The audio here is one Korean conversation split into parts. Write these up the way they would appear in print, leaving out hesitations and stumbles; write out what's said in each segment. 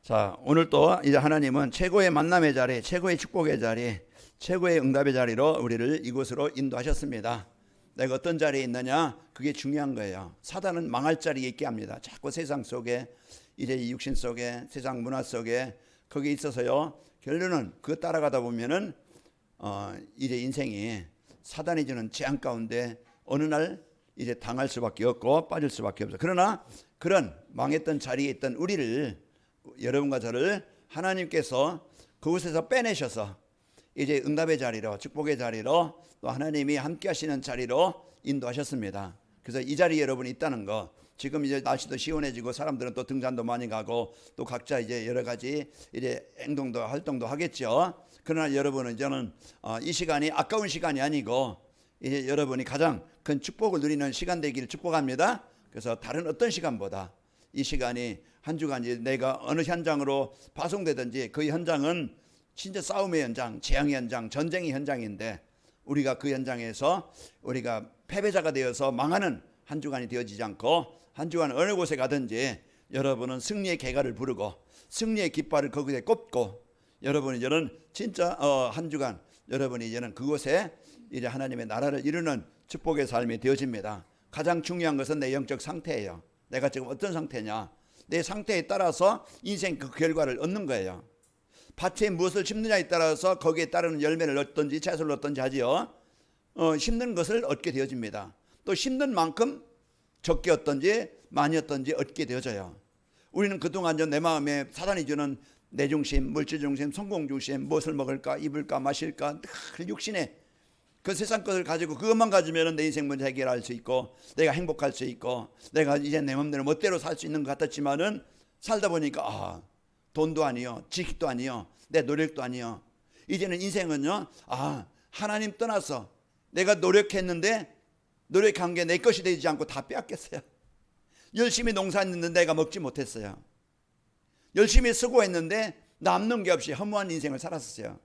자, 오늘 또 이제 하나님은 최고의 만남의 자리, 최고의 축복의 자리, 최고의 응답의 자리로 우리를 이곳으로 인도하셨습니다. 내가 어떤 자리에 있느냐, 그게 중요한 거예요. 사단은 망할 자리에 있게 합니다. 자꾸 세상 속에, 이제 이 육신 속에, 세상 문화 속에 거기에 있어서요, 결론은 그거 따라가다 보면은 이제 인생이 사단이 주는 재앙 가운데 어느 날 이제 당할 수밖에 없고 빠질 수밖에 없어요. 그러나 그런 망했던 자리에 있던 우리를, 여러분과 저를 하나님께서 그곳에서 빼내셔서 이제 응답의 자리로, 축복의 자리로, 또 하나님이 함께 하시는 자리로 인도하셨습니다. 그래서 이 자리에 여러분이 있다는 거, 지금 이제 날씨도 시원해지고 사람들은 또 등산도 많이 가고 또 각자 이제 여러 가지 이제 행동도 활동도 하겠죠. 그러나 여러분은 이제는 이 시간이 아까운 시간이 아니고 이제 여러분이 가장 큰 축복을 누리는 시간 되기를 축복합니다. 그래서 다른 어떤 시간보다 이 시간이 한 주간 내가 어느 현장으로 파송되든지 그 현장은 진짜 싸움의 현장, 재앙의 현장, 전쟁의 현장인데 우리가 그 현장에서 우리가 패배자가 되어서 망하는 한 주간이 되어지지 않고 한 주간 어느 곳에 가든지 여러분은 승리의 개가를 부르고 승리의 깃발을 거기에 꼽고 여러분이 이제는 진짜 한 주간 여러분이 이제는 그곳에 이제 하나님의 나라를 이루는 축복의 삶이 되어집니다. 가장 중요한 것은 내 영적 상태예요. 내가 지금 어떤 상태냐, 내 상태에 따라서 인생 그 결과를 얻는 거예요. 밭에 무엇을 심느냐에 따라서 거기에 따르는 열매를 얻든지 채소를 얻든지 하지요. 심는 것을 얻게 되어집니다. 또 심는 만큼 적게 얻든지 많이 얻든지 얻게 되어져요. 우리는 그동안 내 마음에 사단이 주는 내 중심, 물질 중심, 성공 중심, 무엇을 먹을까, 입을까, 마실까, 늘 육신에 그 세상 것을 가지고 그것만 가지면 내 인생 문제 해결할 수 있고 내가 행복할 수 있고 내가 이제 내 마음대로 멋대로 살 수 있는 것 같았지만은 살다 보니까 돈도 아니요, 지식도 아니요, 내 노력도 아니요. 이제는 인생은요, 하나님 떠나서 내가 노력했는데 노력한 게 내 것이 되지 않고 다 빼앗겼어요. 열심히 농사했는데 내가 먹지 못했어요. 열심히 수고했는데 남는 게 없이 허무한 인생을 살았어요.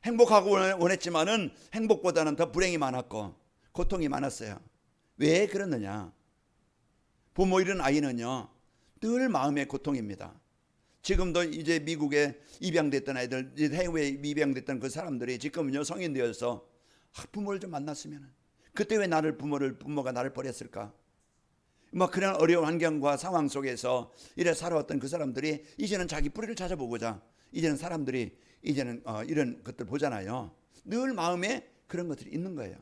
행복하고 원했지만은 행복보다는 더 불행이 많았고 고통이 많았어요. 왜 그러느냐? 부모 잃은 아이는요, 늘 마음의 고통입니다. 지금도 이제 미국에 입양됐던 아이들, 해외에 입양됐던 그 사람들이 지금은요 성인 되어서 부모를 좀 만났으면, 그때 왜 부모가 나를 버렸을까? 막 그런 어려운 환경과 상황 속에서 이래 살아왔던 그 사람들이 이제는 자기 뿌리를 찾아보고자 이제는 사람들이 이제는 이런 것들 보잖아요. 늘 마음에 그런 것들이 있는 거예요.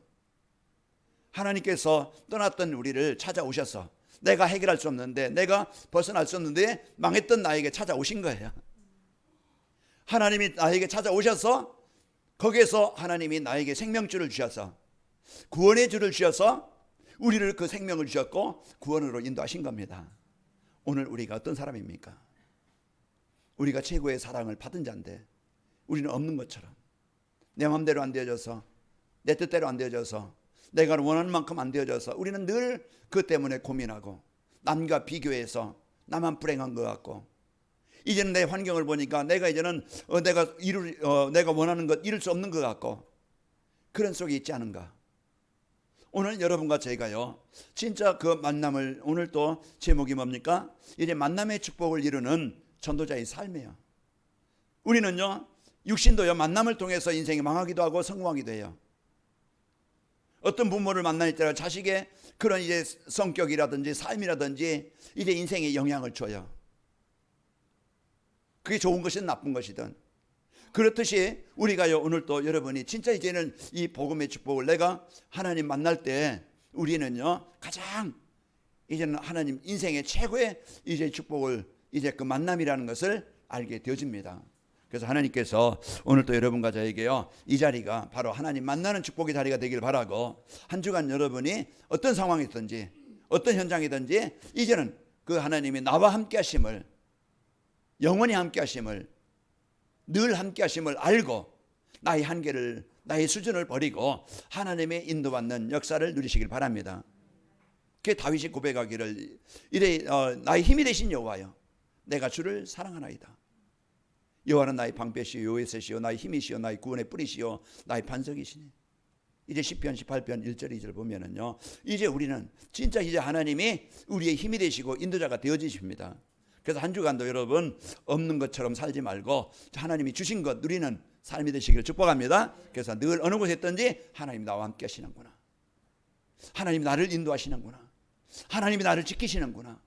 하나님께서 떠났던 우리를 찾아오셔서 내가 해결할 수 없는데, 내가 벗어날 수 없는데 망했던 나에게 찾아오신 거예요. 하나님이 나에게 찾아오셔서 거기에서 하나님이 나에게 생명줄을 주셔서 구원의 줄을 주셔서 우리를 그 생명을 주셨고 구원으로 인도하신 겁니다. 오늘 우리가 어떤 사람입니까? 우리가 최고의 사랑을 받은 자인데 우리는 없는 것처럼 내 마음대로 안 되어져서, 내 뜻대로 안 되어져서, 내가 원하는 만큼 안 되어져서 우리는 늘 그것 때문에 고민하고 남과 비교해서 나만 불행한 것 같고, 이제는 내 환경을 보니까 내가 이제는 내가 원하는 것 이룰 수 없는 것 같고 그런 속에 있지 않은가? 오늘 여러분과 제가요 진짜 그 만남을, 오늘 또 제목이 뭡니까? 이제 만남의 축복을 이루는 전도자의 삶이에요. 우리는요 육신도요 만남을 통해서 인생이 망하기도 하고 성공하기도 해요. 어떤 부모를 만날 때 자식의 그런 이제 성격이라든지 삶이라든지 이제 인생에 영향을 줘요. 그게 좋은 것이든 나쁜 것이든. 그렇듯이 우리가요 오늘 또 여러분이 진짜 이제는 이 복음의 축복을 내가 하나님 만날 때 우리는요 가장 이제는 하나님 인생의 최고의 이제 축복을 이제 그 만남이라는 것을 알게 되어집니다. 그래서 하나님께서 오늘 또 여러분과 저에게요 이 자리가 바로 하나님 만나는 축복의 자리가 되길 바라고, 한 주간 여러분이 어떤 상황이든지 어떤 현장이든지 이제는 그 하나님이 나와 함께 하심을, 영원히 함께 하심을, 늘 함께 하심을 알고 나의 한계를, 나의 수준을 버리고 하나님의 인도받는 역사를 누리시길 바랍니다. 그게 다윗이 고백하기를 이래 나의 힘이 되신 여호와여 내가 주를 사랑하나이다. 여호와는 나의 방패시요 요새시요 나의 힘이시요 나의 구원의 뿌리시요 나의 반석이시니. 이제 시편 18편 1절 2절 보면은요 이제 우리는 진짜 이제 하나님이 우리의 힘이 되시고 인도자가 되어지십니다. 그래서 한 주간도 여러분 없는 것처럼 살지 말고 하나님이 주신 것 누리는 삶이 되시기를 축복합니다. 그래서 늘 어느 곳에 있든지 하나님 나와 함께 하시는구나, 하나님 나를 인도하시는구나, 하나님이 나를 지키시는구나.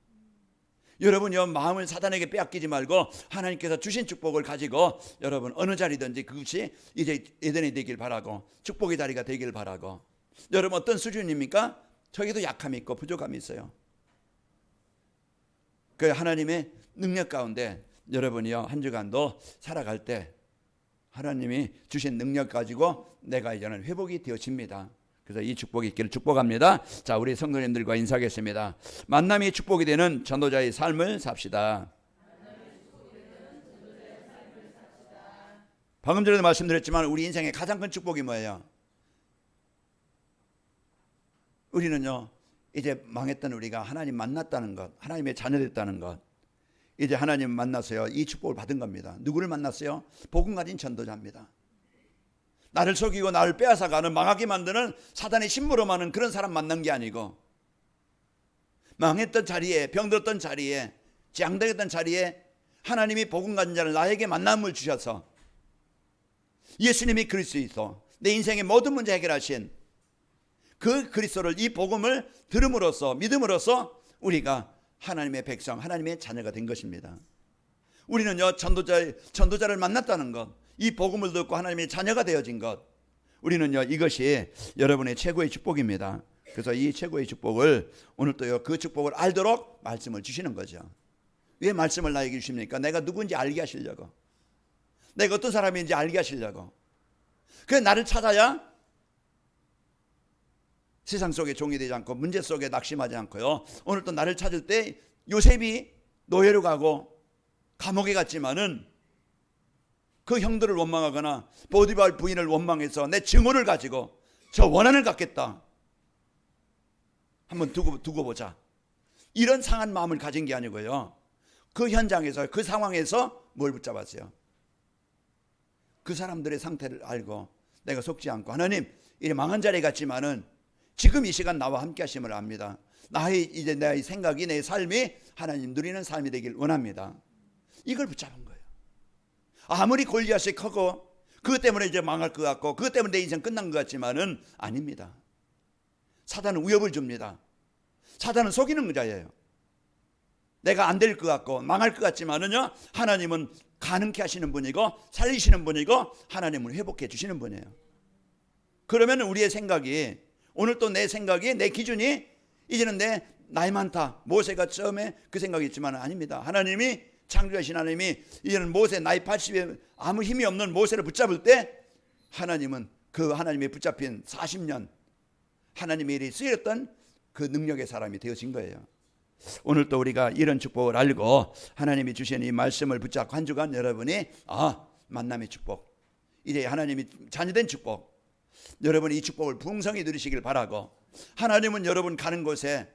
여러분요, 마음을 사단에게 빼앗기지 말고 하나님께서 주신 축복을 가지고 여러분 어느 자리든지 그것이 이제 에덴이 되길 바라고 축복의 자리가 되길 바라고. 여러분 어떤 수준입니까? 저기도 약함이 있고 부족함이 있어요. 그 하나님의 능력 가운데 여러분이요 한 주간도 살아갈 때 하나님이 주신 능력 가지고 내가 이제는 회복이 되어집니다. 그래서 이 축복이 있기를 축복합니다. 자, 우리 성도님들과 인사하겠습니다. 만남이 축복이 되는 전도자의 삶을 삽시다. 방금 전에도 말씀드렸지만 우리 인생의 가장 큰 축복이 뭐예요? 우리는요 이제 망했던 우리가 하나님 만났다는 것, 하나님의 자녀됐다는 것, 이제 하나님 만나서요 이 축복을 받은 겁니다. 누구를 만났어요? 복음 가진 전도자입니다. 나를 속이고 나를 빼앗아가는, 망하게 만드는 사단의 심부름하는 그런 사람 만난 게 아니고, 망했던 자리에, 병들었던 자리에, 재앙당했던 자리에 하나님이 복음 가진 자를 나에게 만남을 주셔서 예수님이 그리스도이소, 내 인생의 모든 문제 해결하신 그 그리스도를, 이 복음을 들음으로써, 믿음으로써 우리가 하나님의 백성, 하나님의 자녀가 된 것입니다. 우리는요 전도자를 만났다는 것, 이 복음을 듣고 하나님의 자녀가 되어진 것, 우리는요 이것이 여러분의 최고의 축복입니다. 그래서 이 최고의 축복을 오늘 또요 그 축복을 알도록 말씀을 주시는 거죠. 왜 말씀을 나에게 주십니까? 내가 누군지 알게 하시려고, 내가 어떤 사람인지 알게 하시려고. 그래서 나를 찾아야 세상 속에 종이 되지 않고 문제 속에 낙심하지 않고요. 오늘 또 나를 찾을 때 요셉이 노예로 가고 감옥에 갔지만은 그 형들을 원망하거나 보디발 부인을 원망해서 내 증오를 가지고 저 원한을 갖겠다, 한번 두고 보자, 이런 상한 마음을 가진 게 아니고요, 그 현장에서 그 상황에서 뭘 붙잡았어요? 그 사람들의 상태를 알고 내가 속지 않고, 하나님 이 망한 자리에 갔지만은 지금 이 시간 나와 함께 하심을 압니다. 이제 내 생각이, 내 삶이 하나님 누리는 삶이 되길 원합니다. 이걸 붙잡은 거예요. 아무리 골리앗이 크고 그것 때문에 이제 망할 것 같고 그것 때문에 내 인생 끝난 것 같지만은 아닙니다. 사단은 위협을 줍니다. 사단은 속이는 자예요. 내가 안 될 것 같고 망할 것 같지만은요, 하나님은 가능케 하시는 분이고 살리시는 분이고 하나님은 회복해 주시는 분이에요. 그러면 우리의 생각이, 오늘 또 내 생각이, 내 기준이 이제는 내 나이 많다, 모세가 처음에 그 생각이 있지만 아닙니다. 하나님이, 창조하신 하나님이 이제는 모세 나이 80에 아무 힘이 없는 모세를 붙잡을 때 하나님은 그 하나님의 붙잡힌 40년 하나님의 일이 쓰였던 그 능력의 사람이 되어진 거예요. 오늘 또 우리가 이런 축복을 알고 하나님이 주신 이 말씀을 붙잡고 한 주간 여러분이 만남의 축복, 이제 하나님이 자녀된 축복, 여러분이 이 축복을 풍성히 누리시길 바라고, 하나님은 여러분 가는 곳에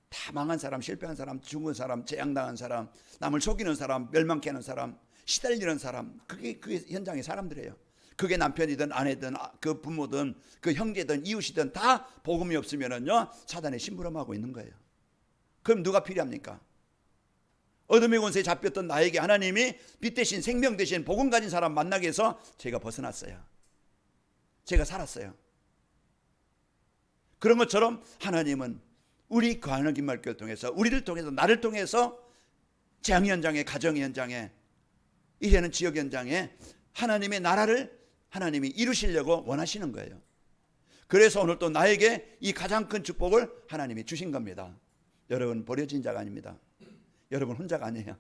다 망한 사람, 실패한 사람, 죽은 사람, 재앙당한 사람, 남을 속이는 사람, 멸망케 하는 사람, 시달리는 사람, 그게 현장의 사람들이에요. 그게 남편이든 아내든 그 부모든 그 형제든 이웃이든 다 복음이 없으면은요 사단의 심부름하고 있는 거예요. 그럼 누가 필요합니까? 어둠의 권세에 잡혔던 나에게 하나님이 빛 대신 생명 대신 복음 가진 사람 만나게 해서 제가 벗어났어요. 제가 살았어요. 그런 것처럼 하나님은 우리 관원 김말교를 통해서, 우리를 통해서, 나를 통해서 재앙 현장에, 가정 현장에, 이제는 지역 현장에 하나님의 나라를 하나님이 이루시려고 원하시는 거예요. 그래서 오늘 또 나에게 이 가장 큰 축복을 하나님이 주신 겁니다. 여러분 버려진 자가 아닙니다. 여러분 혼자가 아니에요.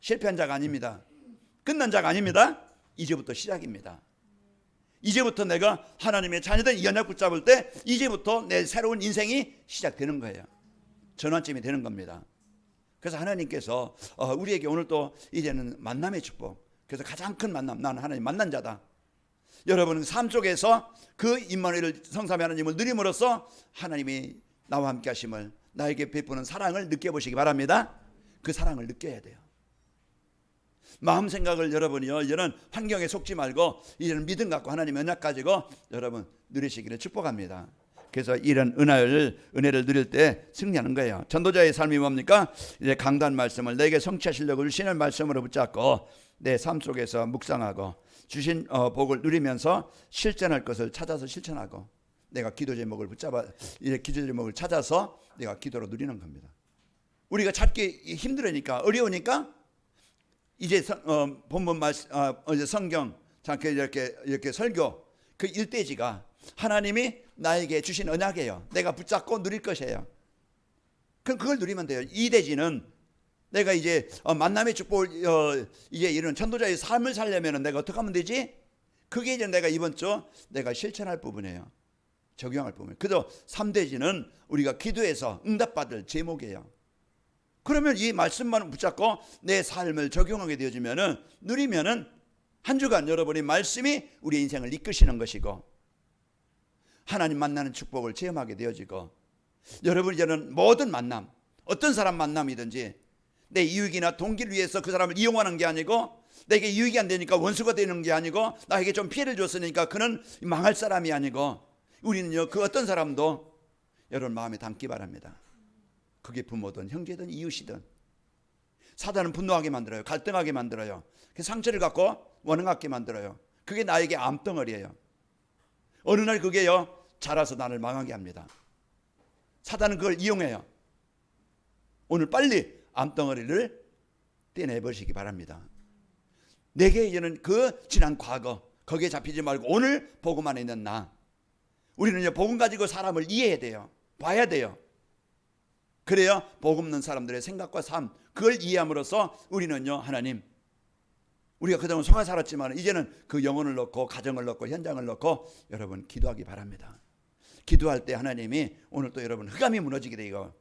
실패한 자가 아닙니다. 끝난 자가 아닙니다. 이제부터 시작입니다. 이제부터 내가 하나님의 자녀된 이 언약 붙잡을 때 이제부터 내 새로운 인생이 시작되는 거예요. 전환점이 되는 겁니다. 그래서 하나님께서 우리에게 오늘 또 이제는 만남의 축복, 그래서 가장 큰 만남, 나는 하나님 만난 자다. 여러분은 삶 속에서 그 임마누엘 성삼위 하나님을 누림으로써 하나님이 나와 함께 하심을, 나에게 베푸는 사랑을 느껴보시기 바랍니다. 그 사랑을 느껴야 돼요. 마음 생각을 여러분이요, 이제는 환경에 속지 말고 이제는 믿음 갖고 하나님 언약 가지고 여러분 누리시기를 축복합니다. 그래서 이런 은혜를 누릴 때 승리하는 거예요. 전도자의 삶이 뭡니까? 이제 강단 말씀을 내게 성취하시려고 주시는 말씀으로 붙잡고 내 삶 속에서 묵상하고 주신 복을 누리면서 실천할 것을 찾아서 실천하고 내가 기도 제목을 붙잡아 이제 기도 제목을 찾아서 내가 기도로 누리는 겁니다. 우리가 찾기 힘들으니까 어려우니까 이제 본문 말씀 이제 성경 잠깐 이렇게 설교 그 1대지가 하나님이 나에게 주신 언약이에요. 내가 붙잡고 누릴 것이에요. 그럼 그걸 누리면 돼요. 2대지는 내가 이제 만남의 축복을 이제 이런 전도자의 삶을 살려면 내가 어떻게 하면 되지? 그게 이제 내가 이번 주 내가 실천할 부분이에요. 적용할 부분. 그래서 3대지는 우리가 기도해서 응답받을 제목이에요. 그러면 이 말씀만 붙잡고 내 삶을 적용하게 되어지면은 누리면은 한 주간 여러분이 말씀이 우리 인생을 이끄시는 것이고 하나님 만나는 축복을 체험하게 되어지고 여러분이 저는 모든 만남 어떤 사람 만남이든지 내 이익이나 동기를 위해서 그 사람을 이용하는 게 아니고 내게 유익이 안 되니까 원수가 되는 게 아니고 나에게 좀 피해를 줬으니까 그는 망할 사람이 아니고 우리는요 그 어떤 사람도 여러분 마음에 담기 바랍니다. 그게 부모든 형제든 이웃이든 사단은 분노하게 만들어요. 갈등하게 만들어요. 그 상처를 갖고 원망하게 만들어요. 그게 나에게 암덩어리예요. 어느 날 그게요 자라서 나를 망하게 합니다. 사단은 그걸 이용해요. 오늘 빨리 암덩어리를 떼내버리시기 바랍니다. 내게 이제는 그 지난 과거 거기에 잡히지 말고 오늘 복음 안에 있는 나 우리는 복음 가지고 사람을 이해해야 돼요. 봐야 돼요. 그래야 복음 없는 사람들의 생각과 삶 그걸 이해함으로써 우리는요 하나님 우리가 그동안 속아 살았지만 이제는 그 영혼을 넣고 가정을 넣고 현장을 넣고 여러분 기도하기 바랍니다. 기도할 때 하나님이 오늘 또 여러분 흑암이 무너지게 되고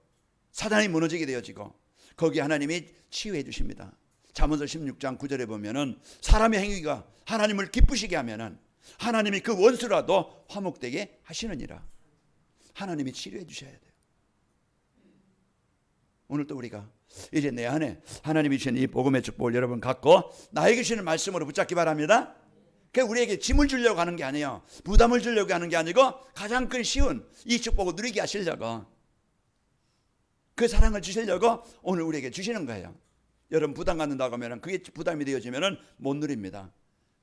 사단이 무너지게 되어지고 거기 하나님이 치유해 주십니다. 잠언서 16장 9절에 보면은 사람의 행위가 하나님을 기쁘시게 하면은 하나님이 그 원수라도 화목되게 하시느니라. 하나님이 치료해 주셔야 돼요. 오늘 또 우리가 이제 내 안에 하나님이 주신 이 복음의 축복을 여러분 갖고 나에게 주시는 말씀으로 붙잡기 바랍니다. 그 우리에게 짐을 주려고 하는 게 아니에요. 부담을 주려고 하는 게 아니고 가장 큰 쉬운 이 축복을 누리게 하시려고 그 사랑을 주시려고 오늘 우리에게 주시는 거예요. 여러분 부담 갖는다고 하면 그게 부담이 되어지면 못 누립니다.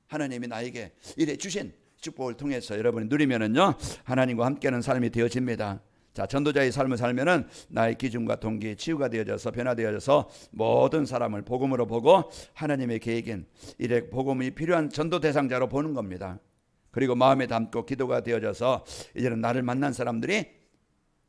하나님이 나에게 이래 주신 축복을 통해서 여러분이 누리면은요 하나님과 함께하는 삶이 되어집니다. 자, 전도자의 삶을 살면은 나의 기준과 동기 치유가 되어져서 변화되어져서 모든 사람을 복음으로 보고 하나님의 계획인 이래 복음이 필요한 전도 대상자로 보는 겁니다. 그리고 마음에 담고 기도가 되어져서 이제는 나를 만난 사람들이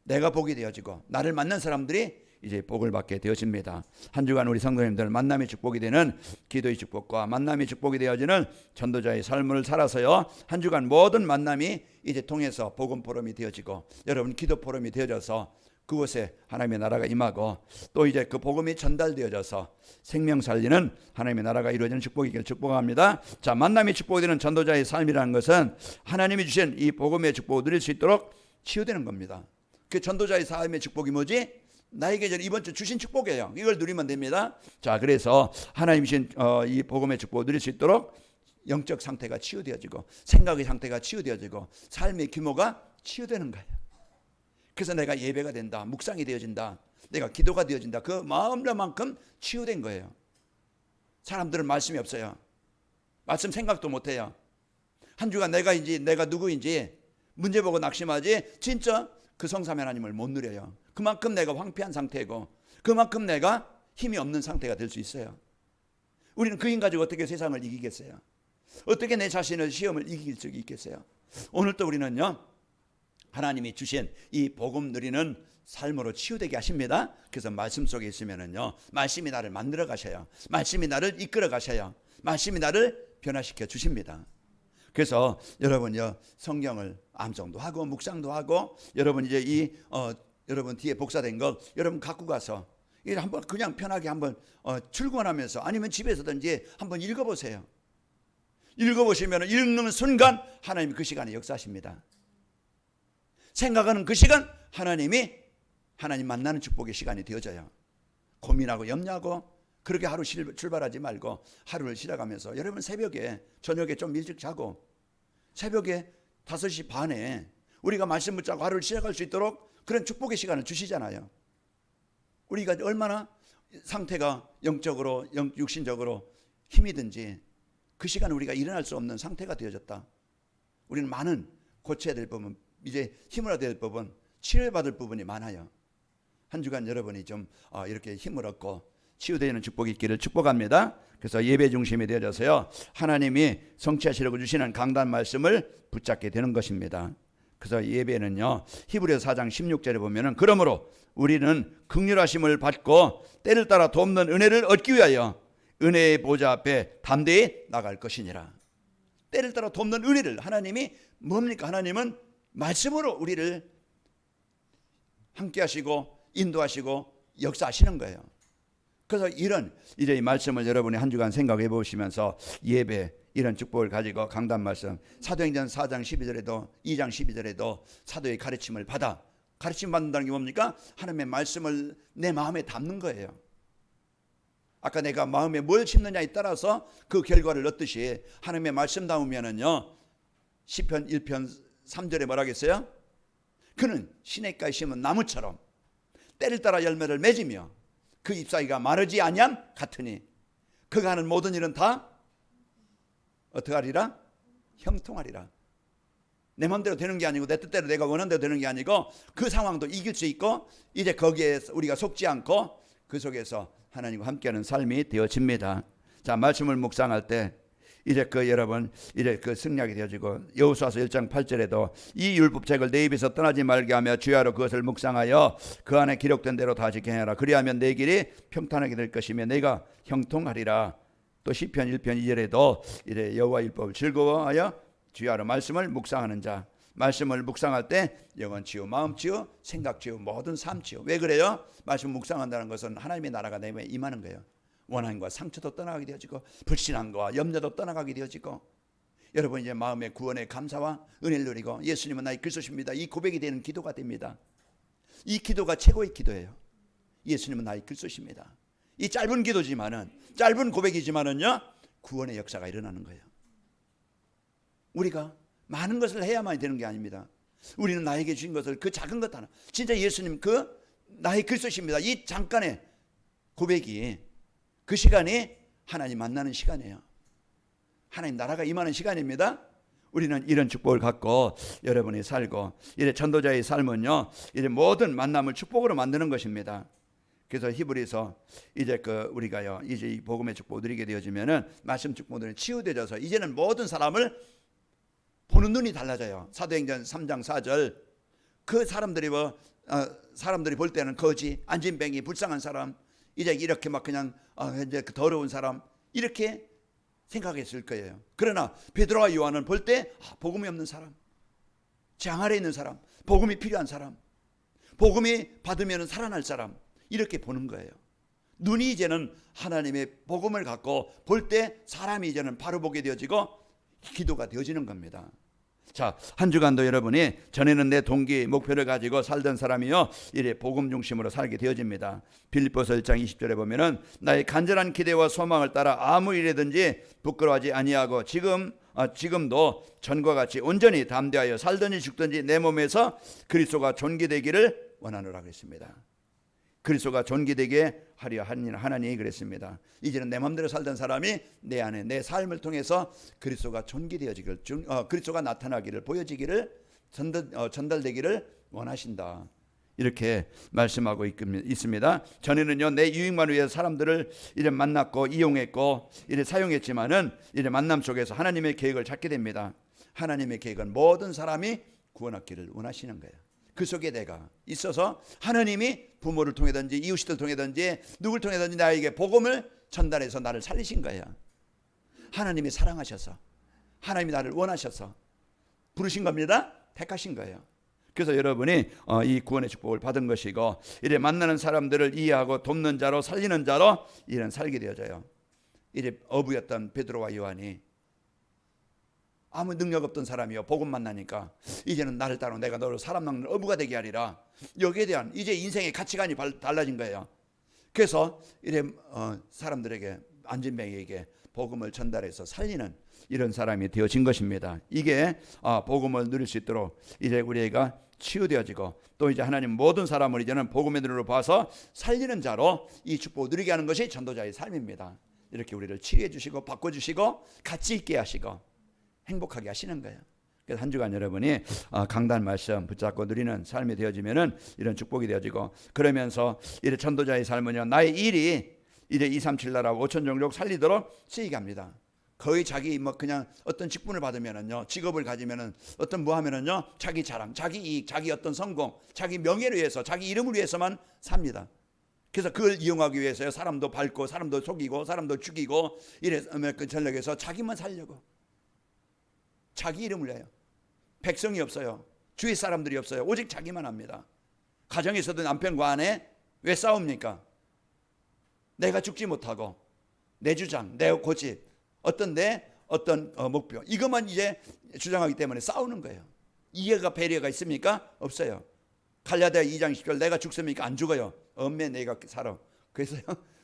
내가 복이 되어지고 나를 만난 사람들이 이제 복을 받게 되어집니다. 한 주간 우리 성도님들 만남의 축복이 되는 기도의 축복과 만남의 축복이 되어지는 전도자의 삶을 살아서요 한 주간 모든 만남이 이제 통해서 복음 포럼이 되어지고 여러분 기도 포럼이 되어져서 그곳에 하나님의 나라가 임하고 또 이제 그 복음이 전달되어져서 생명 살리는 하나님의 나라가 이루어지는 축복이길 축복합니다. 자, 만남의 축복이 되는 전도자의 삶이라는 것은 하나님이 주신 이 복음의 축복을 누릴 수 있도록 치유되는 겁니다. 그 전도자의 삶의 축복이 뭐지? 나에게 이번 주 주신 축복이에요. 이걸 누리면 됩니다. 자, 그래서 하나님 주신 이 복음의 축복을 누릴 수 있도록 영적 상태가 치유되어지고 생각의 상태가 치유되어지고 삶의 규모가 치유되는 거예요. 그래서 내가 예배가 된다, 묵상이 되어진다, 내가 기도가 되어진다. 그 마음만큼 치유된 거예요. 사람들은 말씀이 없어요. 말씀 생각도 못해요. 한 주간 내가 누구인지 문제 보고 낙심하지 진짜 그 성삼위 하나님을 못 누려요. 그만큼 내가 황폐한 상태고 그만큼 내가 힘이 없는 상태가 될 수 있어요. 우리는 그 힘 가지고 어떻게 세상을 이기겠어요? 어떻게 내 자신을 시험을 이길 수 있겠어요? 오늘 또 우리는요 하나님이 주신 이 복음 누리는 삶으로 치유되게 하십니다. 그래서 말씀 속에 있으면은요 말씀이 나를 만들어 가셔요. 말씀이 나를 이끌어 가셔요. 말씀이 나를 변화시켜 주십니다. 그래서 여러분요 성경을 암송도 하고 묵상도 하고 여러분 이제 여러분 뒤에 복사된 거 여러분 갖고 가서 한번 그냥 편하게 한번 출근하면서 아니면 집에서든지 한번 읽어보세요. 읽어보시면 읽는 순간 하나님이 그 시간에 역사하십니다. 생각하는 그 시간 하나님 만나는 축복의 시간이 되어져요. 고민하고 염려하고 그렇게 하루 출발하지 말고 하루를 시작하면서 여러분 새벽에 저녁에 좀 일찍 자고 새벽에 5시 반에 우리가 말씀 붙잡고 하루를 시작할 수 있도록 그런 축복의 시간을 주시잖아요. 우리가 얼마나 상태가 영적으로 육신적으로 힘이 든지 그 시간에 우리가 일어날 수 없는 상태가 되어졌다. 우리는 많은 고쳐야 될 부분, 이제 힘을 얻어야 될 부분, 치료받을 부분이 많아요. 한 주간 여러분이 좀 이렇게 힘을 얻고 치유되는 축복이 있기를 축복합니다. 그래서 예배 중심이 되어져서요, 하나님이 성취하시려고 주시는 강단 말씀을 붙잡게 되는 것입니다. 그래서 예배는요, 히브리서 4장 16절에 보면은 그러므로 우리는 긍휼하심을 받고 때를 따라 돕는 은혜를 얻기 위하여 은혜의 보좌 앞에 담대히 나갈 것이니라. 때를 따라 돕는 은혜를, 하나님이 뭡니까? 하나님은 말씀으로 우리를 함께 하시고 인도하시고 역사하시는 거예요. 그래서 이런 이제 이 말씀을 여러분이 한 주간 생각해 보시면서 예배 이런 축복을 가지고 강단 말씀, 사도행전 4장 12절에도 2장 12절에도 사도의 가르침을 받아, 가르침 받는다는 게 뭡니까? 하나님의 말씀을 내 마음에 담는 거예요. 아까 내가 마음에 뭘 심느냐에 따라서 그 결과를 얻듯이 하나님의 말씀 담으면은요, 시편 1편 3절에 뭐라 하겠어요? 그는 시냇가에 심은 나무처럼 때를 따라 열매를 맺으며 그 잎사귀가 마르지 아니함 같으니 그가 하는 모든 일은 다 어떻게 하리라? 형통하리라. 내 마음대로 되는 게 아니고 내 뜻대로 내가 원하는 대로 되는 게 아니고 그 상황도 이길 수 있고 이제 거기에 우리가 속지 않고 그 속에서 하나님과 함께하는 삶이 되어집니다. 자, 말씀을 묵상할 때 이제 여러분 이제 승리하게 되어지고, 여호수아서 1장 8절에도 이 율법책을 내 입에서 떠나지 말게 하며 주야로 그것을 묵상하여 그 안에 기록된 대로 다 지켜 행하라. 그리하면 내 길이 평탄하게 될 것이며 내가 형통하리라. 또 시편 1편 2절에도 이제 여호와 율법을 즐거워하여 주야로 말씀을 묵상하는 자, 말씀을 묵상할 때 영혼 치유, 마음 치유, 생각 치유, 모든 삶 치유. 왜 그래요? 말씀 묵상한다는 것은 하나님의 나라가 내 몸에 임하는 거예요. 원한과 상처도 떠나가게 되어지고 불신앙과 염려도 떠나가게 되어지고, 여러분 이제 마음의 구원의 감사와 은혜를 누리고 예수님은 나의 그리스도십니다, 이 고백이 되는 기도가 됩니다. 이 기도가 최고의 기도예요. 예수님은 나의 그리스도십니다. 이 짧은 기도지만은, 짧은 고백이지만은요, 구원의 역사가 일어나는 거예요. 우리가 많은 것을 해야만 되는 게 아닙니다. 우리는 나에게 주신 것을, 그 작은 것 하나, 진짜 예수님 그 나의 그리스도십니다, 이 잠깐의 고백이, 그 시간이 하나님 만나는 시간이에요. 하나님 나라가 임하는 시간입니다. 우리는 이런 축복을 갖고 여러분이 살고, 이제 전도자의 삶은요, 이제 모든 만남을 축복으로 만드는 것입니다. 그래서 히브리서 이제 우리가요, 이제 이 복음의 축복을 누리게 되어지면은 말씀 축복들은 치유되어져서 이제는 모든 사람을 보는 눈이 달라져요. 사도행전 3장 4절, 그 사람들이 사람들이 볼 때는 거지, 안진뱅이, 불쌍한 사람, 이제 이렇게 막 그냥 이제 더러운 사람, 이렇게 생각했을 거예요. 그러나 베드로와 요한은 볼 때 복음이 없는 사람, 장 아래에 있는 사람, 복음이 필요한 사람, 복음이 받으면 살아날 사람, 이렇게 보는 거예요. 눈이 이제는 하나님의 복음을 갖고 볼 때 사람이 이제는 바로 보게 되어지고 기도가 되어지는 겁니다. 자, 한 주간도 여러분이 전에는 내 동기, 목표를 가지고 살던 사람이요, 이래 복음 중심으로 살게 되어집니다. 빌립보서 1장 20절에 보면은 나의 간절한 기대와 소망을 따라 아무 일이든지 부끄러워하지 아니하고 지금도 전과 같이 온전히 담대하여 살든지 죽든지 내 몸에서 그리스도가 존귀되기를 원하노라고 했습니다. 그리스도가 존귀되게 하려 하나님이 그랬습니다. 이제는 내 마음대로 살던 사람이 내 안에, 내 삶을 통해서 그리스도가 존귀되어지기를, 그리스도가 나타나기를, 보여지기를, 전달되기를 원하신다. 이렇게 말씀하고 있습니다. 전에는요, 내 유익만 위해서 사람들을 이제 만났고 이용했고 이제 사용했지만은 이제 만남 속에서 하나님의 계획을 찾게 됩니다. 하나님의 계획은 모든 사람이 구원받기를 원하시는 거예요. 그 속에 내가 있어서 하나님이 부모를 통해든지 이웃을 통해든지 누굴 통해든지 나에게 복음을 전달해서 나를 살리신 거예요. 하나님이 사랑하셔서, 하나님이 나를 원하셔서 부르신 겁니다. 택하신 거예요. 그래서 여러분이 이 구원의 축복을 받은 것이고, 이제 만나는 사람들을 이해하고 돕는 자로, 살리는 자로 이런 살게 되어져요. 이제 어부였던 베드로와 요한이 아무 능력 없던 사람이요, 복음 만나니까 이제는 나를 따라 내가 너를 사람 낚는 어부가 되게 하리라. 여기에 대한 이제 인생의 가치관이 달라진 거예요. 그래서 이제 사람들에게 안진뱅이에게 복음을 전달해서 살리는 이런 사람이 되어진 것입니다. 이게 복음을 누릴 수 있도록 이제 우리가 치유되어지고 또 이제 하나님 모든 사람을 이제는 복음의 눈으로 봐서 살리는 자로 이 축복을 누리게 하는 것이 전도자의 삶입니다. 이렇게 우리를 치유해 주시고 바꿔주시고 가치 있게 하시고 행복하게 하시는 거예요. 그래서 한 주간 여러분이 강단 말씀 붙잡고 누리는 삶이 되어지면은 이런 축복이 되어지고, 그러면서 이래 전도자의 삶은요, 나의 일이 이래 237 나라 5천 종족 살리도록 쓰이게 합니다. 거의 자기 그냥 어떤 직분을 받으면은요, 직업을 가지면은 어떤 뭐 하면은요, 자기 자랑, 자기 이익, 자기 어떤 성공, 자기 명예를 위해서, 자기 이름을 위해서만 삽니다. 그래서 그걸 이용하기 위해서요, 사람도 밟고 사람도 속이고 사람도 죽이고 이래 그 전력에서 자기만 살려고 자기 이름을 해요. 백성이 없어요. 주위 사람들이 없어요. 오직 자기만 합니다. 가정에서도 남편과 아내 왜 싸웁니까? 내가 죽지 못하고 내 주장, 내 고집, 어떤 목표, 이것만 이제 주장하기 때문에 싸우는 거예요. 이해가 배려가 있습니까? 없어요. 갈라디아 2장 10절 내가 죽습니까? 안 죽어요. 엄매 내가 살아. 그래서요,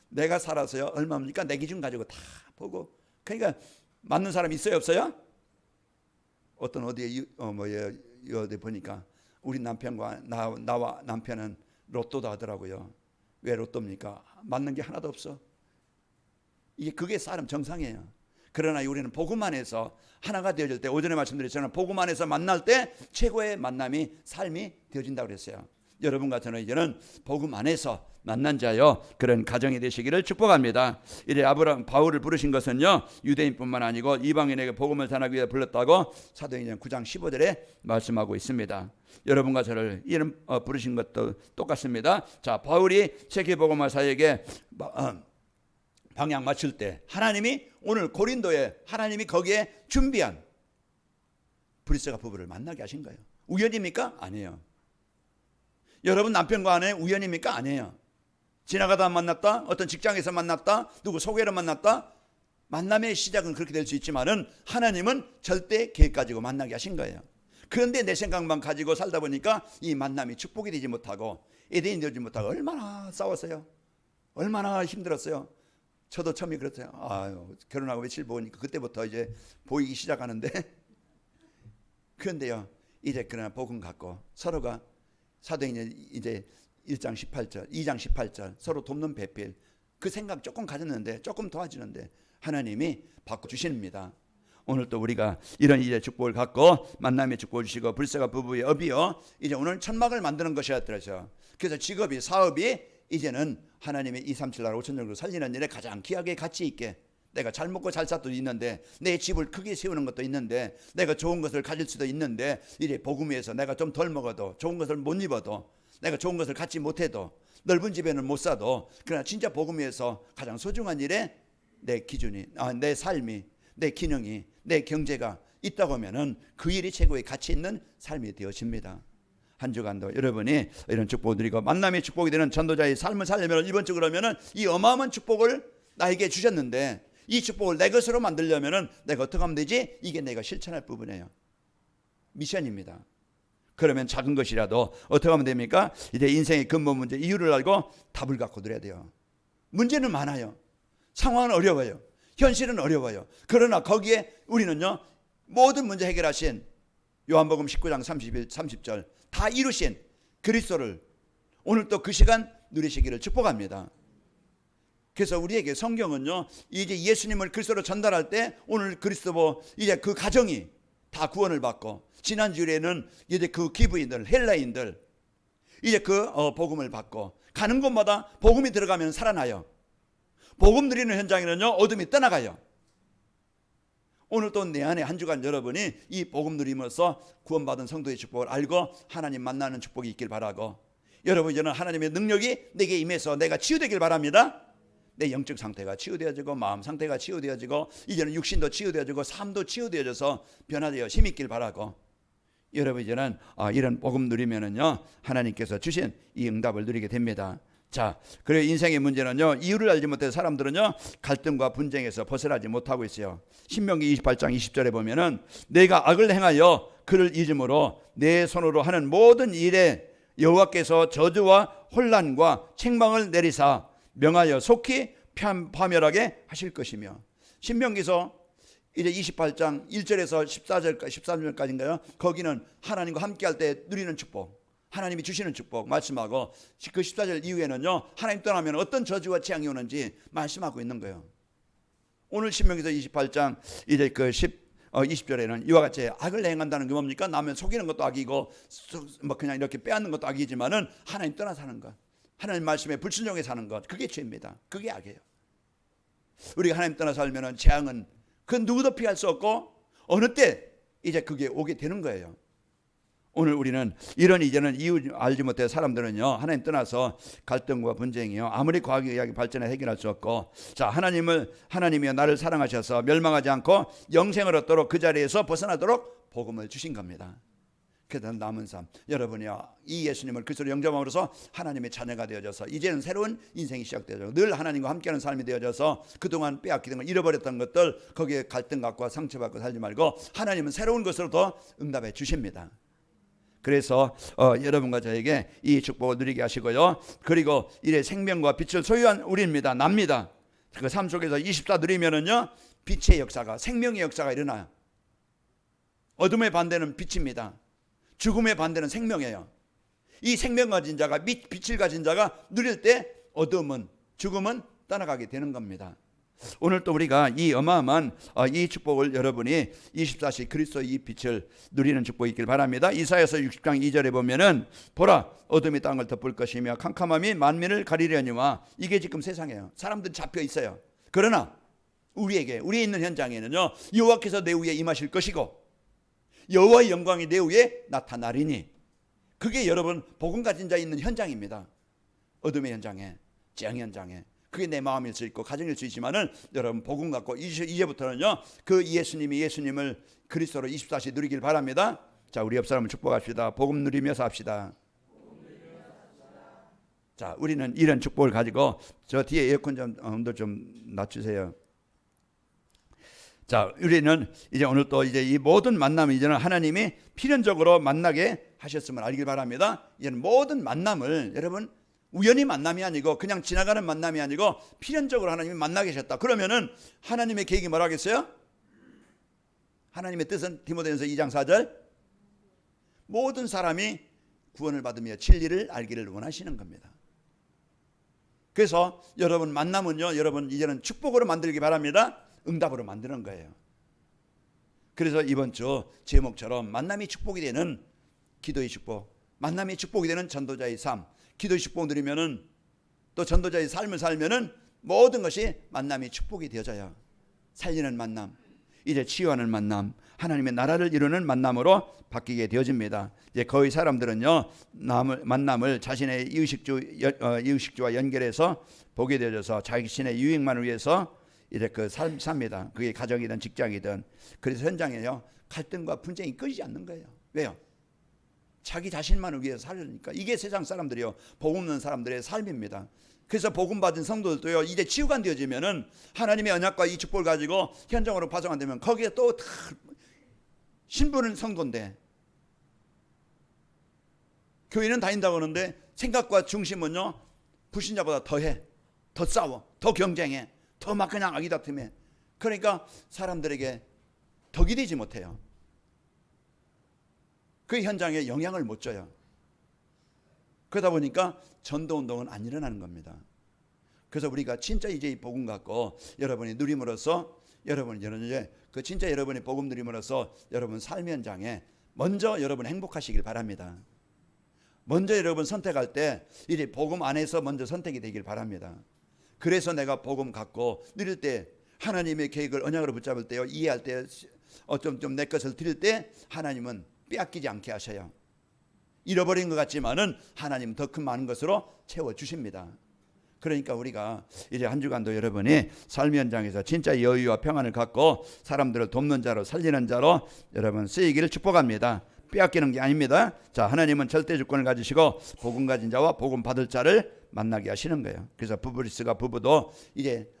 내가 살아서요 얼마입니까? 내 기준 가지고 다 보고. 그러니까 맞는 사람 있어요, 없어요? 어떤 어디에 어디 보니까 우리 남편과 나와 남편은 로또도 하더라고요. 왜 로또입니까? 맞는 게 하나도 없어. 그게 사람 정상이에요. 그러나 우리는 복음 안에서 하나가 되어질 때, 오전에 말씀드렸잖아요. 복음 안에서 만날 때 최고의 만남이 삶이 되어진다고 그랬어요. 여러분과 저는 이제는 복음 안에서 만난 자요, 그런 가정이 되시기를 축복합니다. 이래 바울을 부르신 것은요, 유대인뿐만 아니고 이방인에게 복음을 전하기 위해 불렀다고 사도행전 9장 15절에 말씀하고 있습니다. 여러분과 저를 이런 부르신 것도 똑같습니다. 자, 바울이 세계복음화사에게 방향 맞출 때 하나님이 오늘 고린도에 하나님이 거기에 준비한 브리스가 부부를 만나게 하신 거예요. 우연입니까? 아니에요. 여러분 남편과 아내 우연입니까? 아니에요. 지나가다 만났다, 어떤 직장에서 만났다, 누구 소개로 만났다, 만남의 시작은 그렇게 될 수 있지만은 하나님은 절대 계획 가지고 만나게 하신 거예요. 그런데 내 생각만 가지고 살다 보니까 이 만남이 축복이 되지 못하고 에덴이 되지 못하고 얼마나 싸웠어요. 얼마나 힘들었어요. 저도 처음에 그랬어요. 결혼하고 며칠 보니까 그때부터 이제 보이기 시작하는데 그런데요, 이제 그러나 복음 갖고 서로가 사도행전 이제 1장 18절, 2장 18절 서로 돕는 배필, 그 생각 조금 가졌는데 조금 도와주는데 하나님이 바꿔주십니다. 오늘 또 우리가 이런 이제 축복을 갖고 만남의 축복을 주시고 불세가 부부의 업이요, 이제 오늘 천막을 만드는 것이었더라고요. 그래서 직업이, 사업이 이제는 하나님의 237 나라 5천 정도 살리는 일에 가장 귀하게 가치 있게, 내가 잘 먹고 잘 살도 있는데, 내 집을 크게 세우는 것도 있는데, 내가 좋은 것을 가질 수도 있는데, 이제 복음 위해서 내가 좀 덜 먹어도, 좋은 것을 못 입어도, 내가 좋은 것을 갖지 못해도, 넓은 집에는 못 사도, 그러나 진짜 복음 위해서 가장 소중한 일에 내 기준이, 내 삶이, 내 기능이, 내 경제가 있다고 하면은 그 일이 최고의 가치 있는 삶이 되어집니다. 한 주간도 여러분이 이런 축복을 드리고 만남의 축복이 되는 전도자의 삶을 살려면, 이번 주 그러면은 이 어마어마한 축복을 나에게 주셨는데 이 축복을 내 것으로 만들려면은 내가 어떻게 하면 되지? 이게 내가 실천할 부분이에요. 미션입니다. 그러면 작은 것이라도 어떻게 하면 됩니까? 이제 인생의 근본 문제, 이유를 알고 답을 갖고 드려야 돼요. 문제는 많아요. 상황은 어려워요. 현실은 어려워요. 그러나 거기에 우리는요, 모든 문제 해결하신 요한복음 19장 30절 다 이루신 그리스도를 오늘 또 그 시간 누리시기를 축복합니다. 그래서 우리에게 성경은요, 이제 예수님을 그리스도로 전달할 때 오늘 그리스도 이제 그 가정이 다 구원을 받고, 지난주에는 이제 그 기브인들, 헬라인들 이제 그 복음을 받고, 가는 곳마다 복음이 들어가면 살아나요. 복음 누리는 현장에는요, 어둠이 떠나가요. 오늘 또 내 안에 한 주간 여러분이 이 복음 누림으로써 구원받은 성도의 축복을 알고 하나님 만나는 축복이 있길 바라고, 여러분 이제는 하나님의 능력이 내게 임해서 내가 치유되길 바랍니다. 내 영적 상태가 치유되어지고 마음 상태가 치유되어지고 이제는 육신도 치유되어지고 삶도 치유되어져서 변화되어 힘있길 바라고, 여러분 이제는 이런 복음 누리면은요, 하나님께서 주신 이 응답을 누리게 됩니다. 자, 그리고 인생의 문제는요, 이유를 알지 못해서 사람들은요, 갈등과 분쟁에서 벗어나지 못하고 있어요. 신명기 28장 20절에 보면은 내가 악을 행하여 그를 잊음으로 내 손으로 하는 모든 일에 여호와께서 저주와 혼란과 책망을 내리사 명하여 속히 파멸하게 하실 것이며, 신명기서 이제 28장 1절에서 13절까지인가요? 거기는 하나님과 함께할 때 누리는 축복, 하나님이 주시는 축복 말씀하고, 그 14절 이후에는요, 하나님 떠나면 어떤 저주와 재앙이 오는지 말씀하고 있는 거예요. 오늘 신명기서 28장 이제 그 20절에는 이와 같이 악을 행한다는 게 뭡니까? 남을 속이는 것도 악이고 뭐 그냥 이렇게 빼앗는 것도 악이지만은 하나님 떠나 사는 것, 하나님 말씀에 불순종해 사는 것, 그게 죄입니다. 그게 악이에요. 우리가 하나님 떠나 살면은 재앙은 그 누구도 피할 수 없고 어느 때 이제 그게 오게 되는 거예요. 오늘 우리는 이런 이제는 이유 알지 못해 사람들은요, 하나님 떠나서 갈등과 분쟁이요, 아무리 과학의학이 발전해 해결할 수 없고, 자, 하나님이여 나를 사랑하셔서 멸망하지 않고 영생을 얻도록 그 자리에서 벗어나도록 복음을 주신 겁니다. 그래서 남은 삶, 여러분이요, 이 예수님을 그리스도로 영접함으로써 하나님의 자녀가 되어져서 이제는 새로운 인생이 시작되어져, 늘 하나님과 함께하는 삶이 되어져서 그동안 빼앗기던 걸, 잃어버렸던 것들, 거기에 갈등 갖고 상처받고 살지 말고 하나님은 새로운 것으로 더 응답해 주십니다. 그래서 여러분과 저에게 이 축복을 누리게 하시고요, 그리고 이래 생명과 빛을 소유한 우리입니다. 납니다. 그 삶 속에서 24 누리면은요, 빛의 역사가, 생명의 역사가 일어나요. 어둠의 반대는 빛입니다. 죽음의 반대는 생명이에요. 이 생명 가진 자가, 빛을 가진 자가 누릴 때 어둠은, 죽음은 떠나가게 되는 겁니다. 오늘 또 우리가 이 어마어마한 이 축복을 여러분이 24시 그리스도의 이 빛을 누리는 축복이 있길 바랍니다. 이사야서 60장 2절에 보면은 보라 어둠이 땅을 덮을 것이며 캄캄함이 만민을 가리려니와, 이게 지금 세상이에요. 사람들이 잡혀 있어요. 그러나 우리에게, 우리에 있는 현장에는요, 여호와께서 내 위에 임하실 것이고 여호와의 영광이 내 위에 나타나리니, 그게 여러분 복음 가진 자 있는 현장입니다. 어둠의 현장에, 재앙 현장에. 그게 내 마음일 수 있고 가정일 수 있지만은 여러분 복음 갖고 이제부터는요, 그 예수님을 그리스도로 24시 누리길 바랍니다. 자, 우리 옆 사람을 축복합시다. 복음 누리며 삽시다. 자, 우리는 이런 축복을 가지고, 저 뒤에 에어컨 좀 온도 좀 낮추세요. 자, 우리는 이제 오늘 또 이제 이 모든 만남을 이제는 하나님이 필연적으로 만나게 하셨음을 알길 바랍니다. 이제는 모든 만남을 여러분 우연히 만남이 아니고 그냥 지나가는 만남이 아니고 필연적으로 하나님이 만나게 하셨다. 그러면은 하나님의 계획이 뭐라겠어요? 하나님의 뜻은 디모데전서 2장 4절, 모든 사람이 구원을 받으며 진리를 알기를 원하시는 겁니다. 그래서 여러분 만남은요, 여러분 이제는 축복으로 만들기 바랍니다. 응답으로 만드는 거예요. 그래서 이번 주 제목처럼 만남이 축복이 되는 기도의 축복, 만남이 축복이 되는 전도자의 삶, 기도의 축복 누리면은, 또 전도자의 삶을 살면은 모든 것이 만남이 축복이 되어져요. 살리는 만남, 이제 치유하는 만남, 하나님의 나라를 이루는 만남으로 바뀌게 되어집니다. 이제 거의 사람들은요, 만남을 자신의 이의식주와 연결해서 보게 되어져서 자신의 유익만을 위해서 이제 그 삽니다. 그게 가정이든 직장이든. 그래서 현장에요, 갈등과 분쟁이 끊이지 않는 거예요. 왜요? 자기 자신만을 위해서 살려니까. 이게 세상 사람들이요, 복음 없는 사람들의 삶입니다. 그래서 복음 받은 성도들도요, 이제 치유가 되어지면은 하나님의 언약과 이 축복을 가지고 현장으로 파송안 되면 거기에 또 신부는 성도인데 교회는 다닌다고 하는데 생각과 중심은요, 불신자보다 더해, 더 싸워, 더 경쟁해, 더 막 그냥 악이 다툼해. 그러니까 사람들에게 덕이 되지 못해요. 그 현장에 영향을 못 줘요. 그러다 보니까 전도운동은 안 일어나는 겁니다. 그래서 우리가 진짜 이제 이 복음 갖고 여러분이 누림으로써, 여러분 이제 그 진짜 여러분이 복음 누림으로써 여러분 삶 현장에 먼저 여러분 행복하시길 바랍니다. 먼저 여러분 선택할 때 이제 복음 안에서 먼저 선택이 되길 바랍니다. 그래서 내가 복음 갖고 누릴 때, 하나님의 계획을 언약으로 붙잡을 때요, 이해할 때, 좀 내 것을 드릴 때 하나님은 빼앗기지 않게 하셔요. 잃어버린 것 같지만은 하나님 더 큰 많은 것으로 채워주십니다. 그러니까 우리가 이제 한 주간도 여러분이 삶 현장에서 진짜 여유와 평안을 갖고 사람들을 돕는 자로, 살리는 자로 여러분 쓰이기를 축복합니다. 빼앗기는 게 아닙니다. 자, 하나님은 절대 주권을 가지시고 복음 가진 자와 복음 받을 자를 만나게 하시는 거예요. 그래서 부부도 이제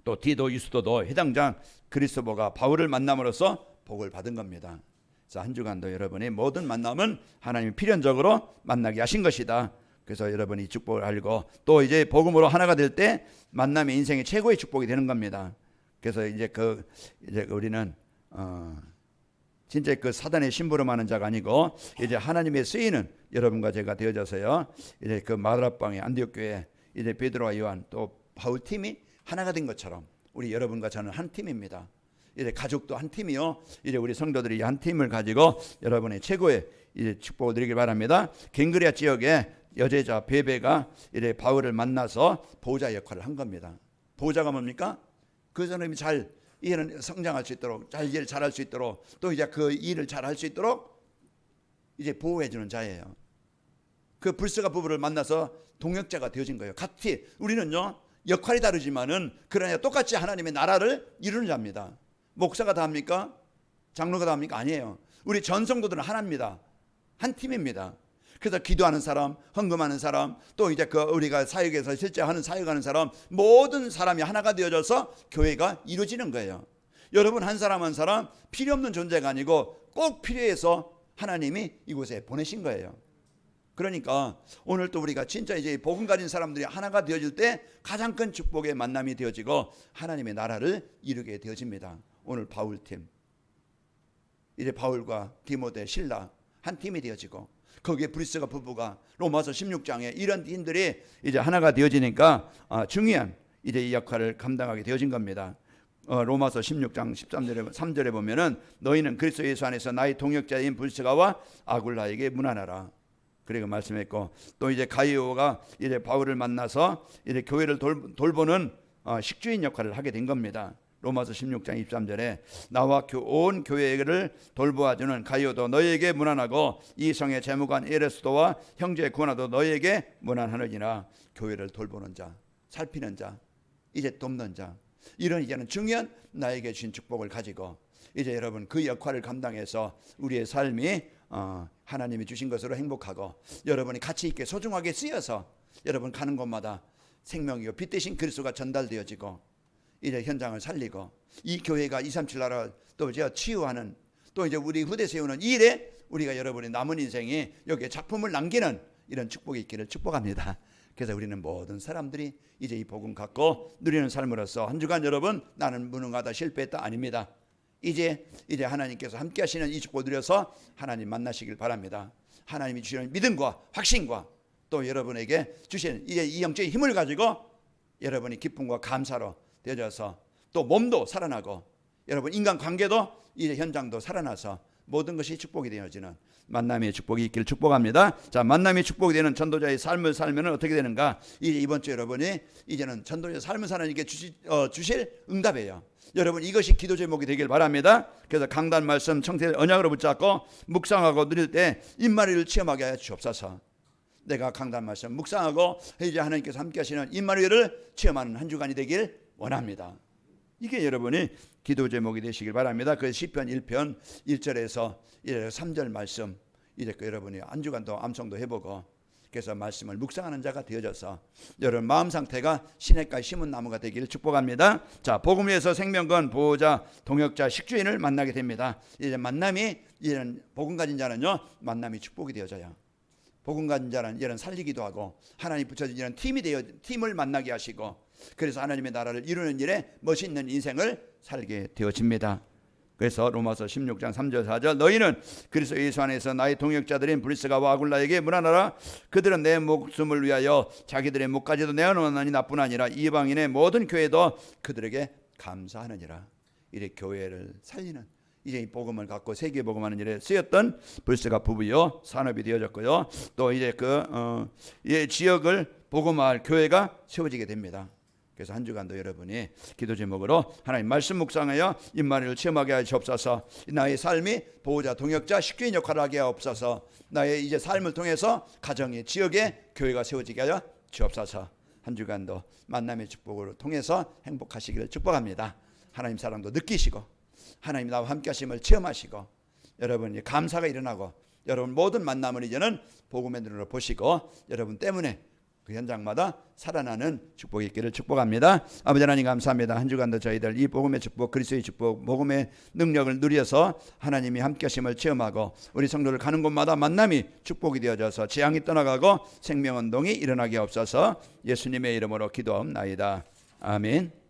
또 디도 유스도도 해당장 그리스도가 바울을 만남으로써 복을 받은 겁니다. 자, 한 주간도 여러분의 모든 만남은 하나님이 필연적으로 만나게 하신 것이다. 그래서 여러분이 축복을 알고 또 이제 복음으로 하나가 될 때 만남이 인생의 최고의 축복이 되는 겁니다. 그래서 이제 우리는 진짜 그 사단의 심부름하는 자가 아니고 이제 하나님의 쓰이는 여러분과 제가 되어져서요. 이제 그 마라방의 안디옥 교회 이제 베드로와 요한 또 바울 팀이 하나가 된 것처럼 우리 여러분과 저는 한 팀입니다. 이제 가족도 한 팀이요. 이제 우리 성도들이 한 팀을 가지고 여러분의 최고의 이제 축복을 드리길 바랍니다. 갱그리아 지역에 여제자 베베가 이제 바울을 만나서 보호자 역할을 한 겁니다. 보호자가 뭡니까? 그 사람이 잘 일을 성장할 수 있도록, 잘 일을 잘할 수 있도록, 또 이제 그 일을 잘할 수 있도록 이제 보호해 주는 자예요. 그 불스가 부부를 만나서 동역자가 되어진 거예요. 같이 우리는요 역할이 다르지만은 그러나 똑같이 하나님의 나라를 이루는 자입니다. 목사가 다 합니까? 장로가 다 합니까? 아니에요. 우리 전성도들은 하나입니다. 한 팀입니다. 그래서 기도하는 사람, 헌금하는 사람, 또 이제 그 우리가 사역에서 실제 하는 사역하는 사람, 모든 사람이 하나가 되어져서 교회가 이루어지는 거예요. 여러분 한 사람 한 사람 필요 없는 존재가 아니고 꼭 필요해서 하나님이 이곳에 보내신 거예요. 그러니까 오늘 또 우리가 진짜 이제 복음 가진 사람들이 하나가 되어질 때 가장 큰 축복의 만남이 되어지고 하나님의 나라를 이루게 되어집니다. 오늘 바울팀, 이제 바울과 디모데, 실라 한 팀이 되어지고 거기에 브리스가 부부가 로마서 16장에 이런 팀들이 이제 하나가 되어지니까 중요한 이제 이 역할을 감당하게 되어진 겁니다. 로마서 16장 3절에 보면은 너희는 그리스도 예수 안에서 나의 동역자인 브리스가와 아굴라에게 문안하라. 그리고 말씀했고 또 이제 가이오가 이제 바울을 만나서 이제 교회를 돌보는 식주인 역할을 하게 된 겁니다. 로마서 16장 23절에 나와 온 교회를 돌보아주는 가이오도 너희에게 문안하고 이 성의 재무관 에레스도와 형제 고나도 너희에게 문안하느니라. 교회를 돌보는 자, 살피는 자, 이제 돕는 자, 이런 이제는 중요한 나에게 주신 축복을 가지고 이제 여러분 그 역할을 감당해서 우리의 삶이 하나님이 주신 것으로 행복하고 여러분이 가치 있게 소중하게 쓰여서 여러분 가는 곳마다 생명이요 빛 대신 그리스도가 전달되어지고 이제 현장을 살리고 이 교회가 237 나라 또 이제 치유하는 또 이제 우리 후대 세우는 이 일에 우리가 여러분의 남은 인생이 여기에 작품을 남기는 이런 축복이 있기를 축복합니다. 그래서 우리는 모든 사람들이 이제 이 복음 갖고 누리는 삶으로서 한 주간 여러분 나는 무능하다 실패했다 아닙니다. 이제 하나님께서 함께 하시는 이 축복 누려서 하나님 만나시길 바랍니다. 하나님이 주시는 믿음과 확신과 또 여러분에게 주신 이제 이 영적인 힘을 가지고 여러분이 기쁨과 감사로 되어져서 또 몸도 살아나고 여러분 인간관계도 이제 현장도 살아나서 모든 것이 축복이 되어지는 만남의 축복이 있기를 축복합니다. 자, 만남의 축복이 되는 전도자의 삶을 살면 어떻게 되는가? 이제 이번 주 여러분이 이제는 전도자의 삶을 사는 이게 주실 응답이에요. 여러분 이것이 기도 제목이 되길 바랍니다. 그래서 강단 말씀 청태를 언약으로 붙잡고 묵상하고 누릴 때 임마누엘을 체험하게 하여 주옵소서. 내가 강단 말씀 묵상하고 이제 하나님께서 함께 하시는 임마누엘을 체험하는 한 주간이 되길 원합니다. 이게 여러분이 기도 제목이 되시길 바랍니다. 그 시편 1편 1절에서 3절 말씀 이제 여러분이 한 주간도 암송도 해보고 그래서 말씀을 묵상하는 자가 되어져서 여러분 마음 상태가 시냇가에 심은 나무가 되기를 축복합니다. 자, 복음 위에서 생명건 보호자 동역자 식주인을 만나게 됩니다. 이제 만남이 이런 복음 가진 자는요 만남이 축복이 되어져요. 복음 가진 자는 이런 살리기도 하고 하나님 붙여진 이런 팀을 만나게 하시고 그래서 하나님의 나라를 이루는 일에 멋있는 인생을 살게 되어집니다. 그래서 로마서 16장 3절 4절 너희는 그리스도 예수 안에서 나의 동역자들인 브리스가와 아굴라에게 문안하라. 그들은 내 목숨을 위하여 자기들의 목까지도 내어놓으니 나뿐 아니라 이방인의 모든 교회도 그들에게 감사하느니라. 이래 교회를 살리는 이제 이 복음을 갖고 세계 복음하는 일에 쓰였던 브리스가 부부요 산업이 되어졌고요. 또 이제 이 지역을 복음할 교회가 세워지게 됩니다. 그래서 한 주간도 여러분이 기도 제목으로 하나님 말씀 묵상하여 임마누엘을 체험하게 하여 주옵소서. 나의 삶이 보호자 동역자 식주인 역할을 하게 하옵소서. 나의 이제 삶을 통해서 가정의 지역에 교회가 세워지게 하여 주옵소서. 한 주간도 만남의 축복을 통해서 행복하시기를 축복합니다. 하나님 사랑도 느끼시고 하나님 나와 함께 하심을 체험하시고 여러분이 감사가 일어나고 여러분 모든 만남을 이제는 복음의 눈으로 보시고 여러분 때문에 그 현장마다 살아나는 축복이 있기를 축복합니다. 아버지 하나님 감사합니다. 한 주간도 저희들 이 복음의 축복, 그리스도의 축복, 복음의 능력을 누려서 하나님이 함께하심을 체험하고 우리 성도를 가는 곳마다 만남이 축복이 되어져서 재앙이 떠나가고 생명운동이 일어나게 없어서 예수님의 이름으로 기도하옵나이다. 아멘.